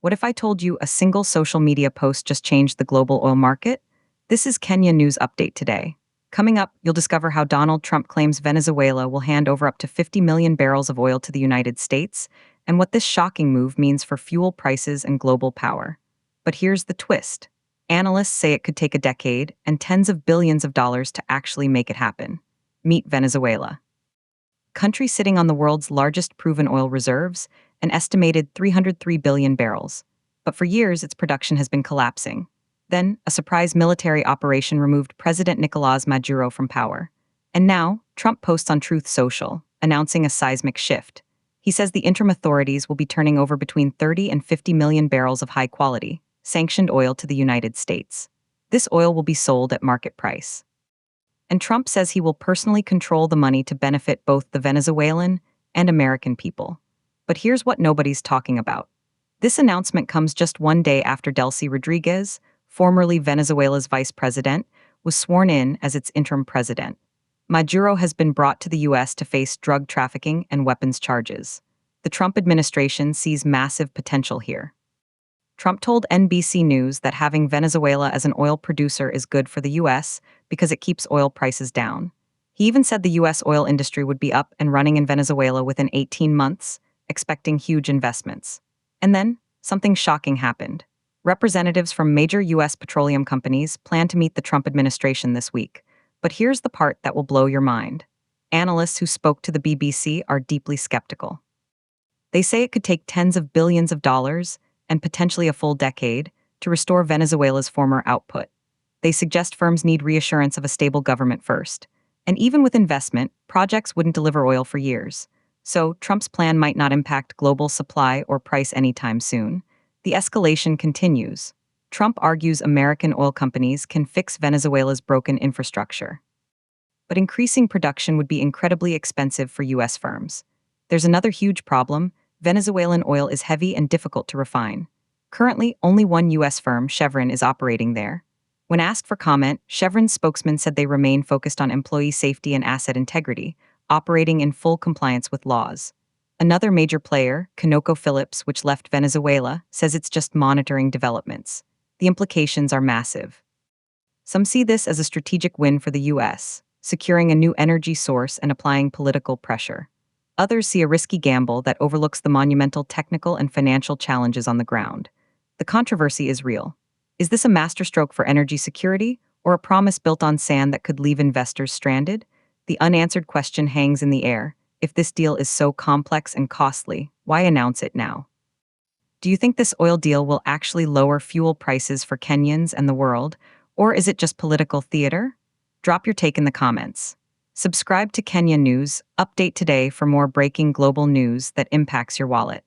What if I told you a single social media post just changed the global oil market? This is Kenya News Update today. Coming up, you'll discover how Donald Trump claims Venezuela will hand over up to 50 million barrels of oil to the United States, and what this shocking move means for fuel prices and global power. But here's the twist. Analysts say it could take a decade and tens of billions of dollars to actually make it happen. Meet Venezuela. Country sitting on the world's largest proven oil reserves, an estimated 303 billion barrels. But for years, its production has been collapsing. Then, a surprise military operation removed President Nicolás Maduro from power. And now, Trump posts on Truth Social, announcing a seismic shift. He says the interim authorities will be turning over between 30 and 50 million barrels of high-quality, sanctioned oil to the United States. This oil will be sold at market price. And Trump says he will personally control the money to benefit both the Venezuelan and American people. But here's what nobody's talking about. This announcement comes just one day after Delcy Rodriguez, formerly Venezuela's vice president, was sworn in as its interim president. Maduro has been brought to the U.S. to face drug trafficking and weapons charges. The Trump administration sees massive potential here. Trump told NBC News that having Venezuela as an oil producer is good for the U.S. because it keeps oil prices down. He even said the U.S. oil industry would be up and running in Venezuela within 18 months, expecting huge investments. And then, something shocking happened. Representatives from major U.S. petroleum companies plan to meet the Trump administration this week. But here's the part that will blow your mind. Analysts who spoke to the BBC are deeply skeptical. They say it could take tens of billions of dollars and potentially a full decade to restore Venezuela's former output. They suggest firms need reassurance of a stable government first. And even with investment, projects wouldn't deliver oil for years. So Trump's plan might not impact global supply or price anytime soon. The escalation continues. Trump argues American oil companies can fix Venezuela's broken infrastructure. But increasing production would be incredibly expensive for U.S. firms. There's another huge problem. Venezuelan oil is heavy and difficult to refine. Currently, only one U.S. firm, Chevron, is operating there. When asked for comment, Chevron's spokesman said they remain focused on employee safety and asset integrity, operating in full compliance with laws. Another major player, ConocoPhillips, which left Venezuela, says it's just monitoring developments. The implications are massive. Some see this as a strategic win for the U.S., securing a new energy source and applying political pressure. Others see a risky gamble that overlooks the monumental technical and financial challenges on the ground. The controversy is real. Is this a masterstroke for energy security, or a promise built on sand that could leave investors stranded? The unanswered question hangs in the air. If this deal is so complex and costly, why announce it now? Do you think this oil deal will actually lower fuel prices for Kenyans and the world, or is it just political theater? Drop your take in the comments. Subscribe to Kenya News Update today for more breaking global news that impacts your wallet.